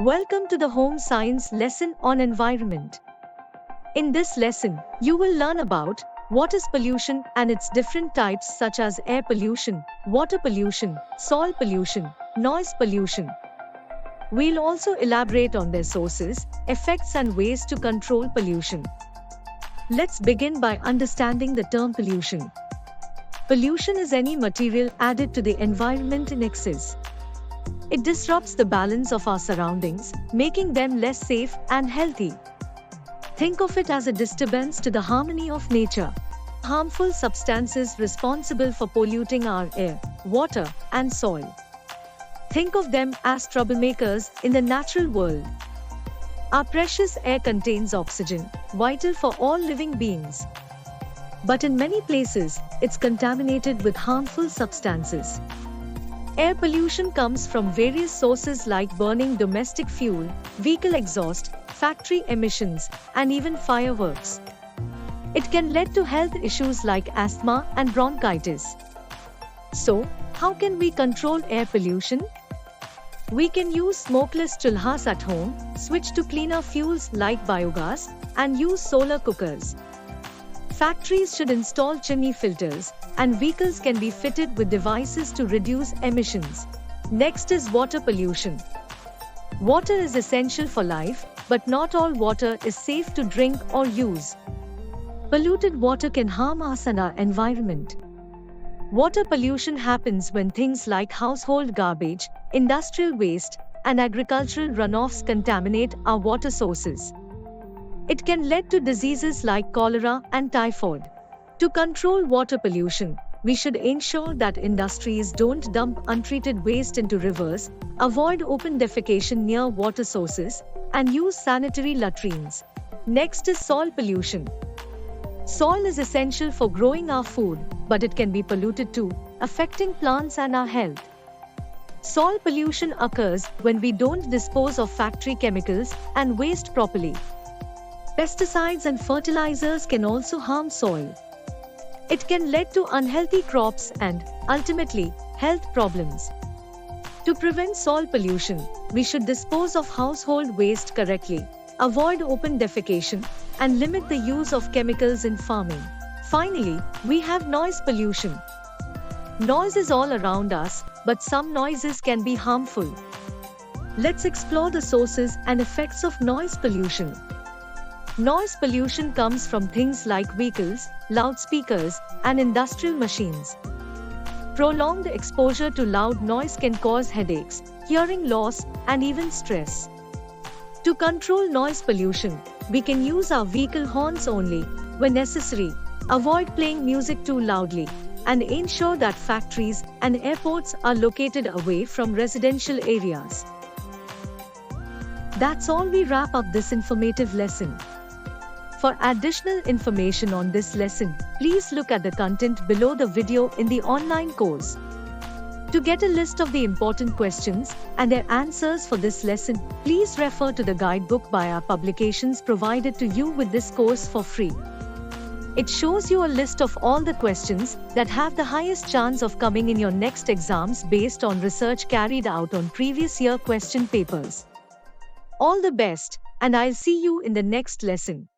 Welcome to the Home Science lesson on environment. In this lesson, you will learn about what is pollution and its different types such as air pollution, water pollution, soil pollution, noise pollution. We'll also elaborate on their sources, effects and ways to control pollution. Let's begin by understanding the term pollution. Pollution is any material added to the environment in excess. It disrupts the balance of our surroundings, making them less safe and healthy. Think of it as a disturbance to the harmony of nature. Harmful substances responsible for polluting our air, water, and soil. Think of them as troublemakers in the natural world. Our precious air contains oxygen, vital for all living beings. But in many places, it's contaminated with harmful substances. Air pollution comes from various sources like burning domestic fuel, vehicle exhaust, factory emissions, and even fireworks. It can lead to health issues like asthma and bronchitis. So, how can we control air pollution? We can use smokeless chulhas at home, switch to cleaner fuels like biogas, and use solar cookers. Factories should install chimney filters, and vehicles can be fitted with devices to reduce emissions. Next is water pollution. Water is essential for life, but not all water is safe to drink or use. Polluted water can harm us and our environment. Water pollution happens when things like household garbage, industrial waste, and agricultural runoffs contaminate our water sources. It can lead to diseases like cholera and typhoid. To control water pollution, we should ensure that industries don't dump untreated waste into rivers, avoid open defecation near water sources, and use sanitary latrines. Next is soil pollution. Soil is essential for growing our food, but it can be polluted too, affecting plants and our health. Soil pollution occurs when we don't dispose of factory chemicals and waste properly. Pesticides and fertilizers can also harm soil. It can lead to unhealthy crops and, ultimately, health problems. To prevent soil pollution, we should dispose of household waste correctly, avoid open defecation, and limit the use of chemicals in farming. Finally, we have noise pollution. Noise is all around us, but some noises can be harmful. Let's explore the sources and effects of noise pollution. Noise pollution comes from things like vehicles, loudspeakers, and industrial machines. Prolonged exposure to loud noise can cause headaches, hearing loss, and even stress. To control noise pollution, we can use our vehicle horns only when necessary, avoid playing music too loudly, and ensure that factories and airports are located away from residential areas. That's all. We wrap up this informative lesson. For additional information on this lesson, please look at the content below the video in the online course. To get a list of the important questions and their answers for this lesson, please refer to the guidebook by our publications provided to you with this course for free. It shows you a list of all the questions that have the highest chance of coming in your next exams based on research carried out on previous year question papers. All the best, and I'll see you in the next lesson.